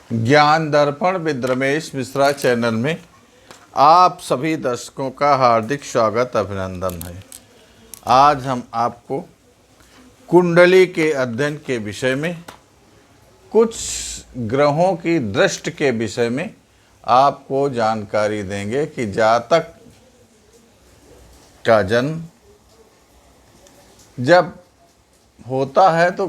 ज्ञान दर्पण with Ramesh Mishra channel में आप सभी दर्शकों का हार्दिक स्वागत अभिनंदन है। आज हम आपको कुंडली के अध्ययन के विषय में, कुछ ग्रहों की दृष्टि के विषय में आपको जानकारी देंगे कि जातक का जन्म जब होता है तो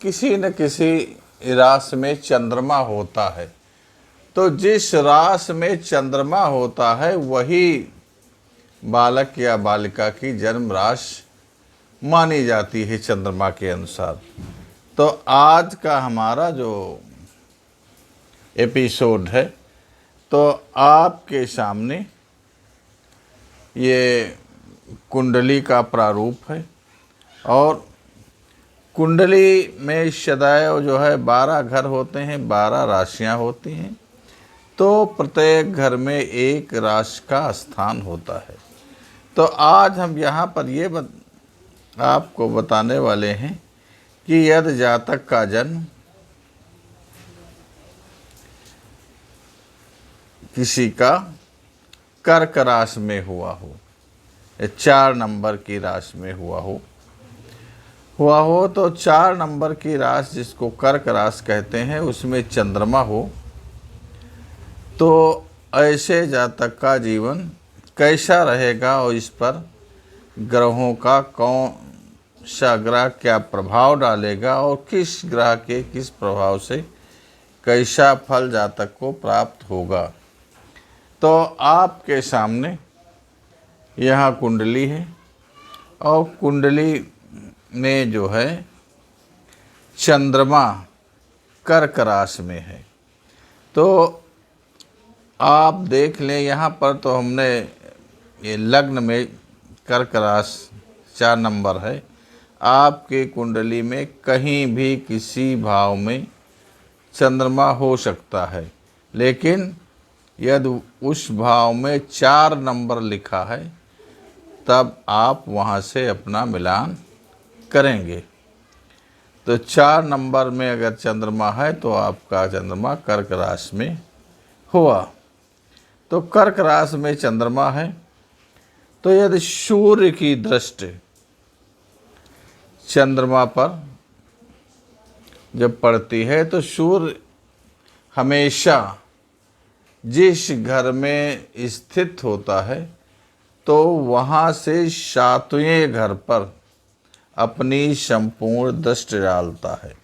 किसी न किसी राशि में चंद्रमा होता है। तो जिस राशि में चंद्रमा होता है वही बालक या बालिका की जन्म राशि मानी जाती है चंद्रमा के अनुसार। तो आज का हमारा जो एपिसोड है तो आपके सामने ये कुंडली का प्रारूप है। और कुंडली में सदैव जो है 12 घर होते हैं, 12 राशियां होती हैं। तो प्रत्येक घर में एक राशि का स्थान होता है। तो आज हम यहाँ पर ये आपको बताने वाले हैं कि यदि जातक का जन्म किसी का कर्क राशि में हुआ हो, 4 नंबर की राशि में हुआ हो तो 4 नंबर की राशि जिसको कर्क राशि कहते हैं उसमें चंद्रमा हो, तो ऐसे जातक का जीवन कैसा रहेगा और इस पर ग्रहों का कौन सा ग्रह क्या प्रभाव डालेगा और किस ग्रह के किस प्रभाव से कैसा फल जातक को प्राप्त होगा। तो आपके सामने यहाँ कुंडली है और कुंडली में जो है चंद्रमा कर्क राशि में है। तो आप देख लें यहाँ पर तो हमने ये लग्न में कर्क राशि 4 नंबर है। आपके कुंडली में कहीं भी किसी भाव में चंद्रमा हो सकता है, लेकिन यदि उस भाव में 4 नंबर लिखा है तब आप वहाँ से अपना मिलान करेंगे। तो 4 नंबर में अगर चंद्रमा है तो आपका चंद्रमा कर्क राशि में हुआ। तो कर्क राशि में चंद्रमा है तो यदि सूर्य की दृष्टि चंद्रमा पर जब पड़ती है तो सूर्य हमेशा जिस घर में स्थित होता है तो वहाँ से 7वें घर पर अपनी संपूर्ण दृष्टि डालता है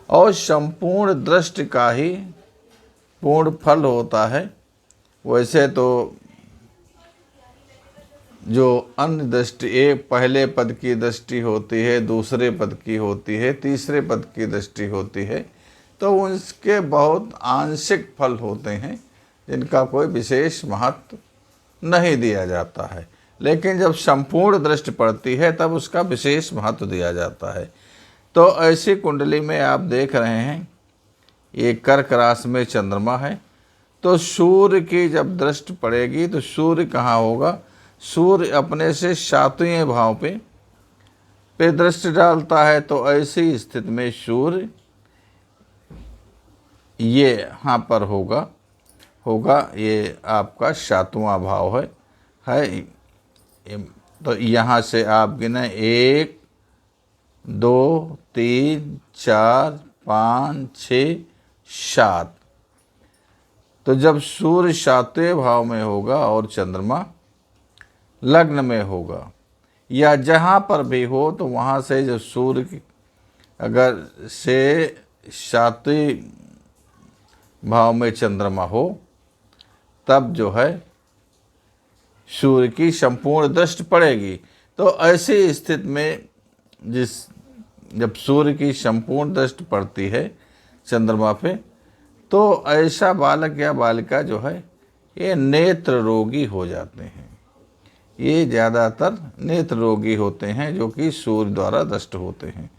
और संपूर्ण दृष्टि का ही पूर्ण फल होता है। वैसे तो जो अन्य दृष्टि, एक पहले पद की दृष्टि होती है, दूसरे पद की होती है, तीसरे पद की दृष्टि होती है, तो उनके बहुत आंशिक फल होते हैं जिनका कोई विशेष महत्व नहीं दिया जाता है। लेकिन जब संपूर्ण दृष्टि पड़ती है तब उसका विशेष महत्व दिया जाता है। तो ऐसी कुंडली में आप देख रहे हैं ये कर्क राशि में चंद्रमा है। तो सूर्य की जब दृष्टि पड़ेगी तो सूर्य कहाँ होगा? सूर्य अपने से 7वें भाव पे दृष्टि डालता है। तो ऐसी स्थिति में सूर्य ये यहाँ पर होगा ये आपका 7वां भाव है। तो यहाँ से आप गिने 1 2 3 4 5 6 7। तो जब सूर्य 7वें भाव में होगा और चंद्रमा लग्न में होगा या जहाँ पर भी हो, तो वहाँ से जब सूर्य अगर से 7वें भाव में चंद्रमा हो तब जो है सूर्य की संपूर्ण दृष्टि पड़ेगी। तो ऐसी स्थिति में जब सूर्य की संपूर्ण दृष्टि पड़ती है चंद्रमा पे, तो ऐसा बालक या बालिका जो है ये नेत्र रोगी हो जाते हैं। ये ज़्यादातर नेत्र रोगी होते हैं जो कि सूर्य द्वारा दृष्ट होते हैं।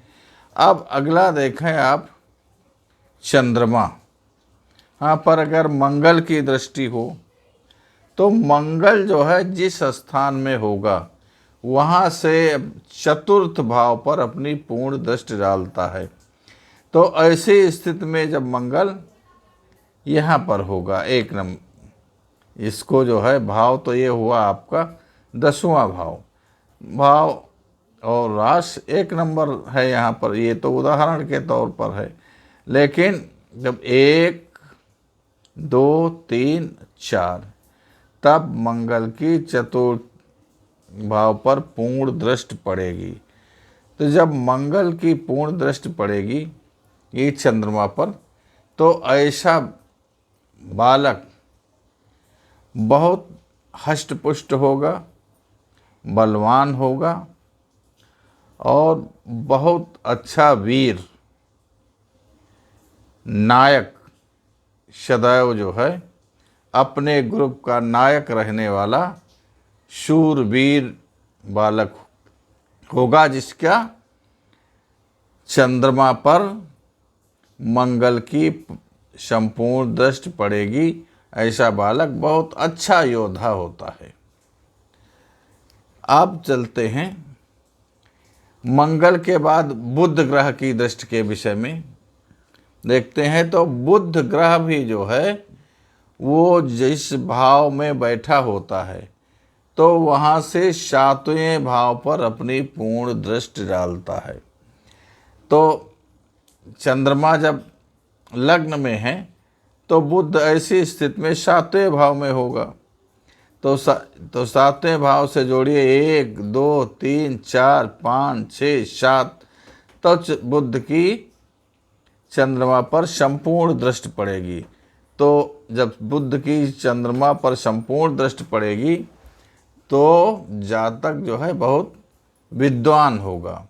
अब अगला देखें आप चंद्रमा। हाँ, पर अगर मंगल की दृष्टि हो तो मंगल जो है जिस स्थान में होगा वहाँ से 4th भाव पर अपनी पूर्ण दृष्टि डालता है। तो ऐसी स्थिति में जब मंगल यहाँ पर होगा 1 नंबर। इसको जो है भाव, तो ये हुआ आपका 10वां भाव। भाव और रास 1 नंबर है यहाँ पर, ये तो उदाहरण के तौर पर है। लेकिन जब 1 2 3 4, तब मंगल की चतुर्थ भाव पर पूर्ण दृष्टि पड़ेगी। तो जब मंगल की पूर्ण दृष्टि पड़ेगी ये चंद्रमा पर, तो ऐसा बालक बहुत हष्टपुष्ट होगा, बलवान होगा और बहुत अच्छा वीर नायक, सदैव जो है अपने ग्रुप का नायक रहने वाला शूरवीर बालक होगा, जिसका चंद्रमा पर मंगल की संपूर्ण दृष्टि पड़ेगी। ऐसा बालक बहुत अच्छा योद्धा होता है। अब चलते हैं मंगल के बाद बुध ग्रह की दृष्टि के विषय में देखते हैं। तो बुध ग्रह भी जो है वो जिस भाव में बैठा होता है, तो वहाँ से 7वें भाव पर अपनी पूर्ण दृष्टि डालता है। तो चंद्रमा जब लग्न में है तो बुध ऐसी स्थिति में 7वें भाव में होगा। तो 7वें भाव से जोड़िए 1 2 3 4 5 6 7, तो बुध की चंद्रमा पर संपूर्ण दृष्टि पड़ेगी। तो जब बुध की चंद्रमा पर संपूर्ण दृष्टि पड़ेगी तो जातक जो है बहुत विद्वान होगा।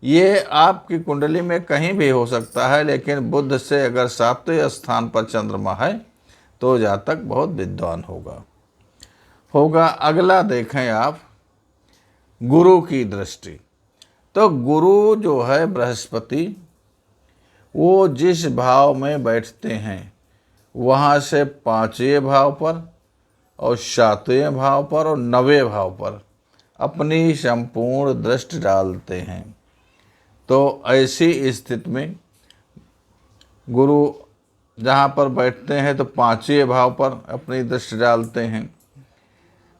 ये आपकी कुंडली में कहीं भी हो सकता है, लेकिन बुध से अगर 7वें स्थान पर चंद्रमा है तो जातक बहुत विद्वान होगा। अगला देखें आप गुरु की दृष्टि। तो गुरु जो है बृहस्पति, वो जिस भाव में बैठते हैं वहाँ से 5वें भाव पर और 7वें भाव पर और 9वें भाव पर अपनी संपूर्ण दृष्टि डालते हैं। तो ऐसी स्थिति में गुरु जहाँ पर बैठते हैं तो 5वें भाव पर अपनी दृष्टि डालते हैं।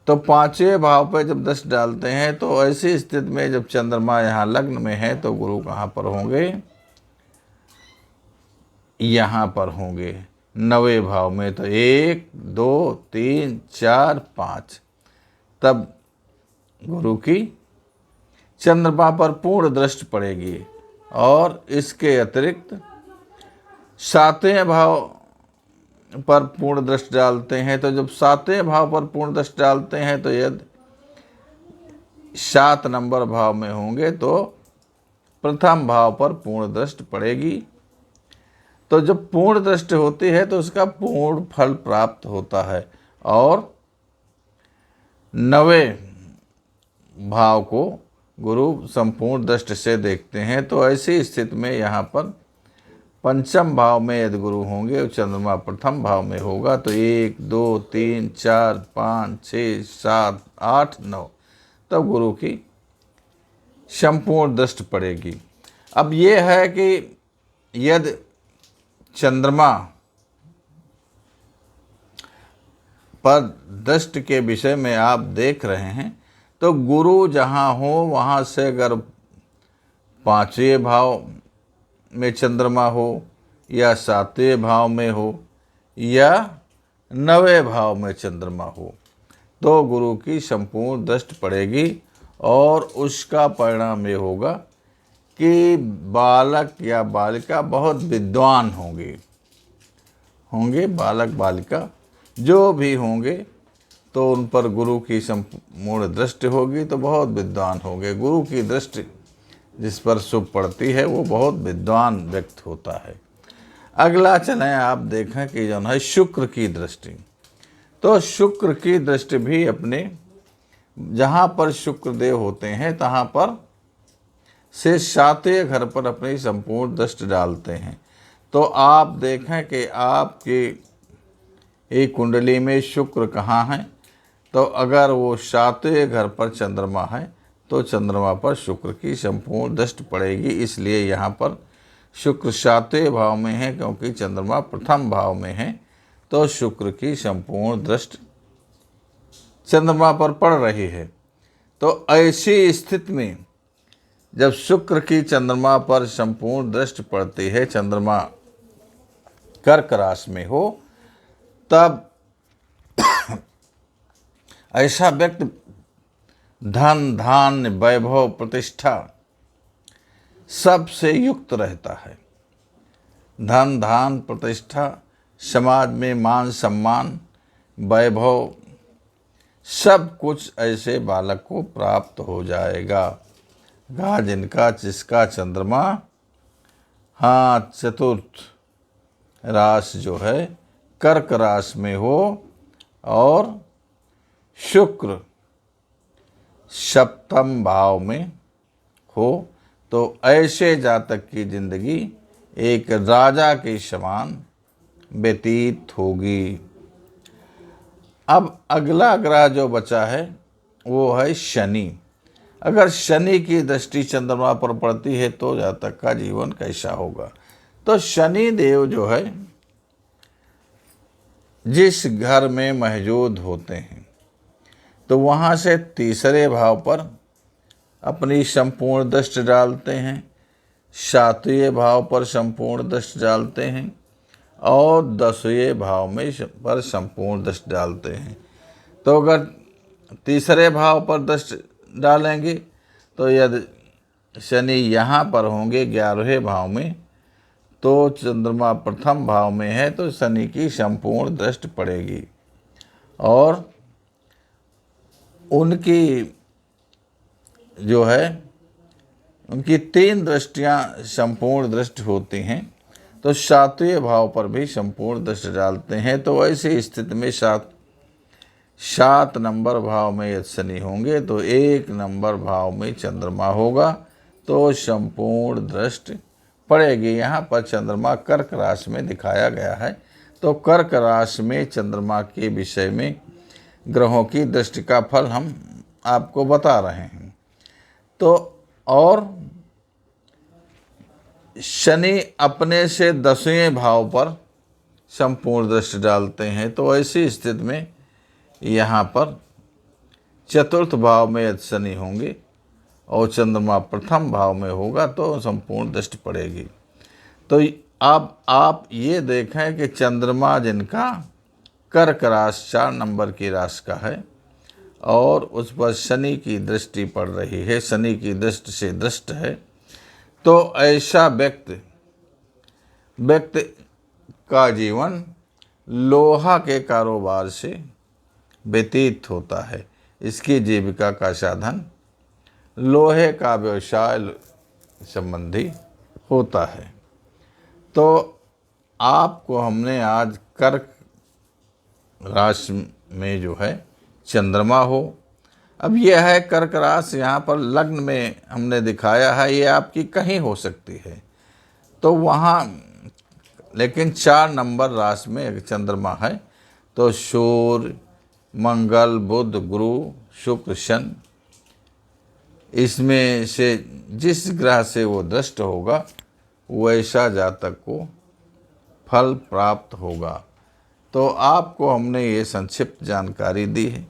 तो 5वें भाव पर जब दृष्टि डालते हैं तो ऐसी स्थिति में जब चंद्रमा यहाँ लग्न में है तो गुरु कहाँ पर होंगे, यहाँ पर होंगे 9वें भाव में। तो 1 2 3 4 5, तब गुरु की चंद्रमा पर पूर्ण दृष्टि पड़ेगी। और इसके अतिरिक्त 7वें भाव पर पूर्ण दृष्टि डालते हैं। तो जब 7वें भाव पर पूर्ण दृष्टि डालते हैं तो यदि 7 नंबर भाव में होंगे तो प्रथम भाव पर पूर्ण दृष्टि पड़ेगी। तो जब पूर्ण दृष्टि होती है तो उसका पूर्ण फल प्राप्त होता है। और 9वें भाव को गुरु संपूर्ण दृष्टि से देखते हैं। तो ऐसी स्थिति में यहाँ पर 5म भाव में यदि गुरु होंगे और चंद्रमा प्रथम भाव में होगा तो 1 2 3 4 5 6 7 8 9, तब गुरु की संपूर्ण दृष्टि पड़ेगी। अब ये है कि यदि चंद्रमा पर दृष्टि के विषय में आप देख रहे हैं तो गुरु जहाँ हो वहाँ से अगर 5वें भाव में चंद्रमा हो या 7वें भाव में हो या 9वें भाव में चंद्रमा हो तो गुरु की संपूर्ण दृष्टि पड़ेगी। और उसका परिणाम ये होगा कि बालक या बालिका बहुत विद्वान होंगे। बालक बालिका जो भी होंगे तो उन पर गुरु की संपूर्ण दृष्टि होगी तो बहुत विद्वान होंगे। गुरु की दृष्टि जिस पर शुभ पड़ती है वो बहुत विद्वान व्यक्ति होता है। अगला चलें आप देखें कि जो है शुक्र की दृष्टि। तो शुक्र की दृष्टि भी अपने जहाँ पर शुक्र देव होते हैं तहाँ पर से 7वें घर पर अपनी संपूर्ण दृष्टि डालते हैं। तो आप देखें कि आपकी एक कुंडली में शुक्र कहाँ है, तो अगर वो 7वें घर पर चंद्रमा है तो चंद्रमा पर शुक्र की संपूर्ण दृष्टि पड़ेगी। इसलिए यहाँ पर शुक्र 7वें भाव में है क्योंकि चंद्रमा प्रथम भाव में है। तो शुक्र की संपूर्ण दृष्टि चंद्रमा पर पड़ रही है। तो ऐसी स्थिति में जब शुक्र की चंद्रमा पर संपूर्ण दृष्टि पड़ती है, चंद्रमा कर्क राशि में हो, तब ऐसा व्यक्ति धन धान्य वैभव प्रतिष्ठा सबसे युक्त रहता है। धन धान प्रतिष्ठा, समाज में मान सम्मान वैभव सब कुछ ऐसे बालक को प्राप्त हो जाएगा। गा जिनका जिसका चंद्रमा चतुर्थ राशि जो है कर्क राशि में हो और शुक्र सप्तम भाव में हो, तो ऐसे जातक की जिंदगी एक राजा के समान व्यतीत होगी। अब अगला ग्रह जो बचा है वो है शनि। अगर शनि की दृष्टि चंद्रमा पर पड़ती है तो जातक का जीवन कैसा होगा? तो शनि देव जो है जिस घर में मौजूद होते हैं तो वहाँ से तीसरे भाव पर अपनी संपूर्ण दृष्टि डालते हैं, सातवें भाव पर संपूर्ण दृष्टि डालते हैं और 10वें भाव में पर संपूर्ण दृष्टि डालते हैं। तो अगर तीसरे भाव पर दृष्टि डालेंगे तो यदि शनि यहाँ पर होंगे 11वें भाव में, तो चंद्रमा प्रथम भाव में है तो शनि की संपूर्ण दृष्टि पड़ेगी और उनकी जो है उनकी 3 दृष्टियाँ संपूर्ण दृष्टि होती हैं। तो 7वें भाव पर भी संपूर्ण दृष्टि डालते हैं। तो ऐसी स्थिति में 7 नंबर भाव में यदि शनि होंगे तो 1 नंबर भाव में चंद्रमा होगा तो संपूर्ण दृष्टि पड़ेगी। यहाँ पर चंद्रमा कर्क राशि में दिखाया गया है। तो कर्क राशि में चंद्रमा के विषय में ग्रहों की दृष्टि का फल हम आपको बता रहे हैं। तो और शनि अपने से 10वें भाव पर संपूर्ण दृष्टि डालते हैं। तो ऐसी स्थिति में यहाँ पर चतुर्थ भाव में यदि शनि होंगे और चंद्रमा प्रथम भाव में होगा तो संपूर्ण दृष्टि पड़ेगी। तो अब आप ये देखें कि चंद्रमा जिनका कर्क राशि 4 नंबर की राशि का है और उस पर शनि की दृष्टि पड़ रही है, शनि की दृष्टि से दृष्ट है, तो ऐसा व्यक्ति का जीवन लोहा के कारोबार से व्यतीत होता है। इसकी जीविका का साधन लोहे का व्यवसाय संबंधी होता है। तो आपको हमने आज कर्क राशि में जो है चंद्रमा हो, अब यह है कर्क राशि, यहाँ पर लग्न में हमने दिखाया है, ये आपकी कहीं हो सकती है। तो वहाँ लेकिन 4 नंबर राशि में चंद्रमा है तो सूर्य, मंगल, बुध, गुरु, शुक्र, शनि, इसमें से जिस ग्रह से वो दृष्ट होगा वैसा जातक को फल प्राप्त होगा। तो आपको हमने ये संक्षिप्त जानकारी दी है।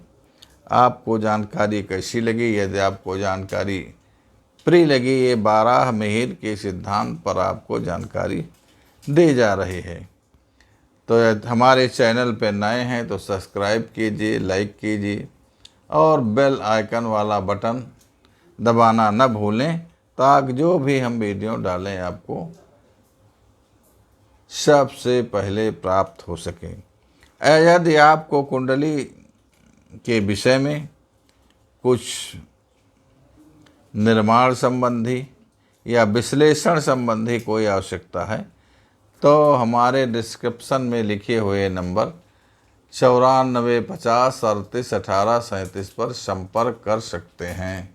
आपको जानकारी कैसी लगी? यदि आपको जानकारी प्रिय लगी, ये 12 मिहिर के सिद्धांत पर आपको जानकारी दी जा रही है। तो हमारे चैनल पर नए हैं तो सब्सक्राइब कीजिए, लाइक कीजिए और बेल आइकन वाला बटन दबाना न भूलें ताकि जो भी हम वीडियो डालें आपको सबसे पहले प्राप्त हो सके। यदि आपको कुंडली के विषय में कुछ निर्माण संबंधी या विश्लेषण संबंधी कोई आवश्यकता है तो हमारे डिस्क्रिप्शन में लिखे हुए नंबर 94 50 38 18 37 पर संपर्क कर सकते हैं।